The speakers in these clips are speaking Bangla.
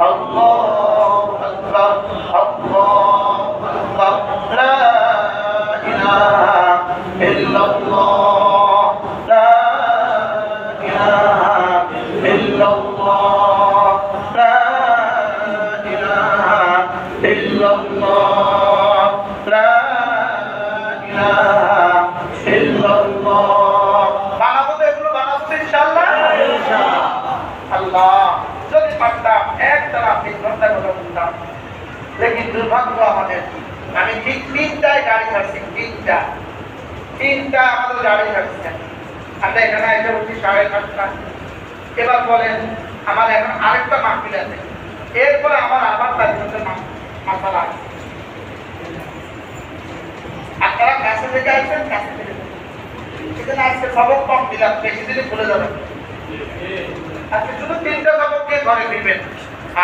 আল্লাহু আকবার আল্লাহু আকবার লা ইলাহা ইল্লাল্লাহ লা ইলাহা ইল্লাল্লাহ লা ইলাহা ইল্লাল্লাহ লা ইলাহা ইল্লাল্লাহ। বানাবো তো এগুলো, বানাবো তো ইনশাআল্লাহ। আল্লাহ যদি পারতাম একটানা 3 ঘন্টা কথা বলতাম, লেকিন দুর্ভাগ্য আমাদের, আমি ঠিক 3টায় গাড়ি ছাড়ছি, 3টা আমাদের গাড়ি ছাড়ছি। আমরা এখানে এসে বলছি 8:30টা। এবার বলেন আমার এখন আরেকটা মাহফিল আছে, এরপরে আমার আবার 4 ঘন্টা মাসালা আছে। আপনারা কাছে থেকে আসবেন, কাছে থেকে সেখানে আজকে সবক কম দিলাম, বেশি দিনে ভুলে যাবেন। আজকে শুধু 3টা সবক দিয়ে ঘরে ফিরবেন।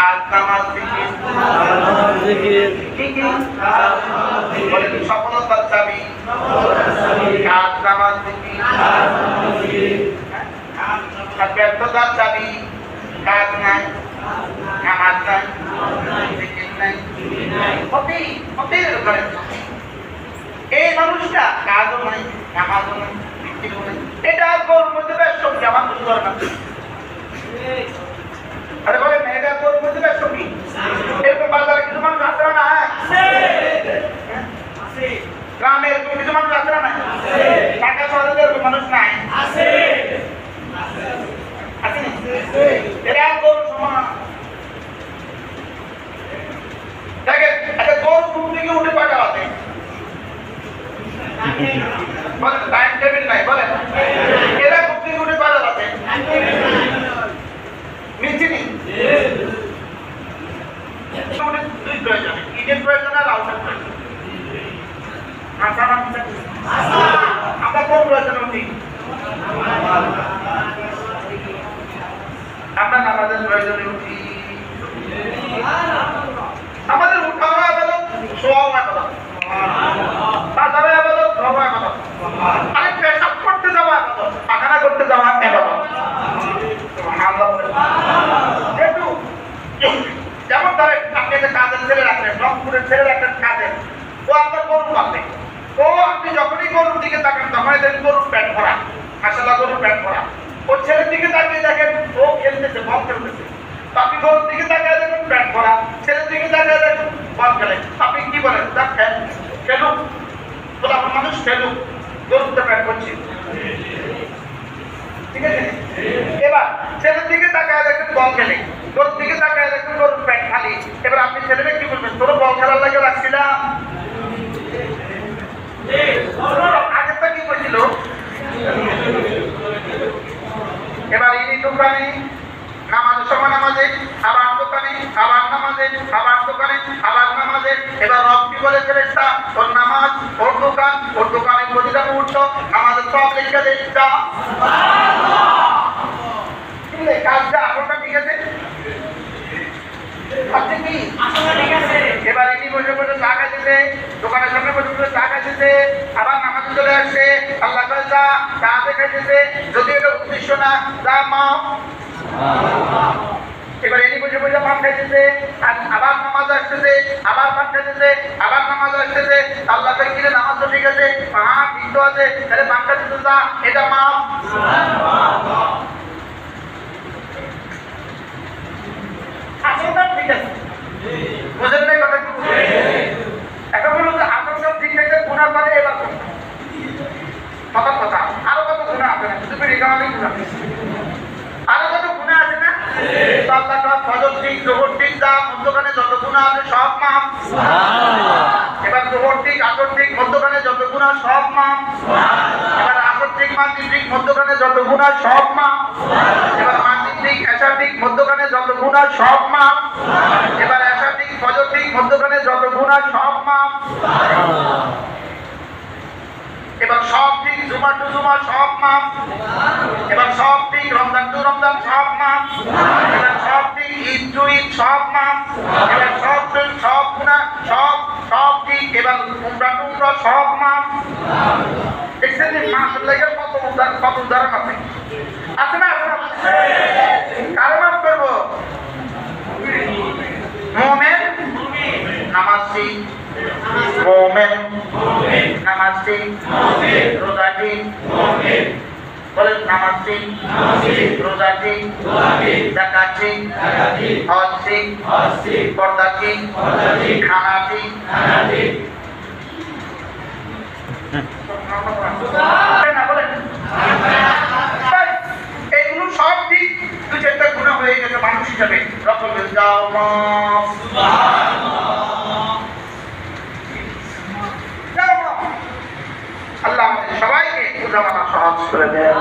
আর নামাজ, জিকির, বলেন সফলতার চাবি, আর নামাজ, জিকির, আর ব্যর্থতার চাবি, কাজ নাই, নামাজ নাই, জিকির নাই, হতেই ঘরে। এই মানুষটা কাজও নাই, নামাজও নাই, জিকিরও নাই, এটা গরুর মধ্যে বেশ সঙ্গী, আমার কিছু করে না। আরে বলেন এটা গরুর মধ্যে বেশ সঙ্গী, এরকম বাজারে কিছু মানুষ আছে না? গ্রামে এরকম কিছু মানুষ আছে না? ঢাকা শহরে এরকম মানুষ নাই? এরা গরু সমান। দেখেন একটা গরু ঘুম থেকে উঠে পাঠা আছে, বলেন টাইম টেবিল নাই, বলেন এরা ঘুম থেকে উঠে পাঠা আছে মিছিনি দুই প্রয়োজন, ঈদের প্রয়োজন আর আউটের প্রয়োজন। আমরা কোন প্রয়োজন উঠি? আমরা নামাজের প্রয়োজনে উঠি। আমাদের উঠাও আবাদত, শোয়াও আবাদত, বাজারে আবাদত, ঘরও আবাদত, আরে পেশাব করতে যাওয়া আবাদত, পাখানা করতে যাওয়া আবাদত। যেমন ধরেন আপনি একটা কাজের ছেলে রাখলেন, রংপুরের ছেলে রাখলেন কাজের, ও আপনার গরু পাবে, ও আপনি যখনই গরুর দিকে তাকান তখনই দেখেন গরুর পেট ভরা, মাশাআল্লাহ গরুর পেট ভরা। ও ছেলের দিকে তাকিয়ে দেখেন ও খেলতেছে, বল খেলতেছে। আপনি গরুর দিকে তাকিয়ে দেখেন পেট ভরা, ছেলের দিকে তাকিয়ে দেখেন বল খেলে। আপনি কি বলেন? খেলুক, বলে আমার মানুষ খেলুক, গরুর তো পেট করছে, ঠিক আছে? এবার ছেলের দিকে তাকায় দেখেন বল খেলে, গরুর দিকে তাকায় দেখেন গরুর পেট খালি। এবার আপনি ছেলেকে কি বলবেন? তোর বল খেলার লাগে রাখছিলাম, আগেরটা কি করছিল? এবার ইনি দোকানে, নামাজের সময় নামাজে, আবার দোকানে, আবার নামাজে, আবার দোকানে, আবার নামাজে। এবার রব কি বলে? ফেরেশতা ওর নামাজ, ওর দোকান, ওর দোকানের প্রতিটা মুহূর্ত নামাজের সব লিখে দিচ্ছা। কাজটা আপনারটা ঠিক আছে? আপনি কি এবার ইনি বসে বসে চা খাইতেছে, দোকানের সামনে বসে বসে চা খাইতেছে, আবার নামাজে চলে আসছে, আল্লাহ চা খাইতেছে, যদি এটা উদ্দেশ্য না যা মা। এবার ইনি বসে বসে পান খাইতেছে, আবার নামাজ আসতেছে, আবার পান খাইতেছে, আবার নামাজ আসতেছে। আল্লাহ কিনে নামাজ তো ঠিক আছে, হ্যাঁ ঠিক তো আছে, তাহলে পান খাইতেছে যা, এটা মা। আসলটা ঠিক আছে, বুঝেন নাই কথা? এখন বলুন যে আসলটা ঠিক আছে, গুনাহ করে এবার কথা আরো কত গুনাহ আছে না? শুধু রেখামালি গুনাহ, আরো কত গুনাহ আছে না? ফজর ঠিক, জোহর ঠিক, যা মধ্যখানে যত গুনাহ আছে সব মাফ। এবার জোহর ঠিক, আসর ঠিক, মধ্যখানে যত গুনাহ সব মাফ। এবার আসর ঠিক, মাগরিব ঠিক, মধ্যখানে যত গুনাহ সব মাফ। এবার মাগরিব ঠিক, এশা ঠিক, মধ্যখানে যত গুনাহ সব মাফ। এবার এশা ঠিক, ফজর ঠিক, মধ্যখানে যত গুনাহ সব মাফ। এবার সব ঠিক, জুমা টু জুমা সব মাফ। এবার সব ঠিক, রমজান টু রমজান সব মাফ। এবার সব ঠিক, ঈদ টু ঈদ সব মাফ। এবার সব ঠিক, সব গুনাহ সব ঠিক। এবার উমরা টু উমরা সব মাফ। দেখছেন যে মাফের লাগে কত উদাহরণ আছে না? কারে মাফ করবো? ঠিক, রোজা ঠিক, বলেন নামাজ ঠিক, রোজা ঠিক, যাকাত ঠিক, হজ ঠিক, পর্দা ঠিক, খানা ঠিক, এইগুলো সব ঠিক। দু চারটা গুনাহ হয়ে গেছে মানুষ হিসাবে, আল্লাহ আমাদের সবাইকে বোঝাপড়া সহজ করে দেয়।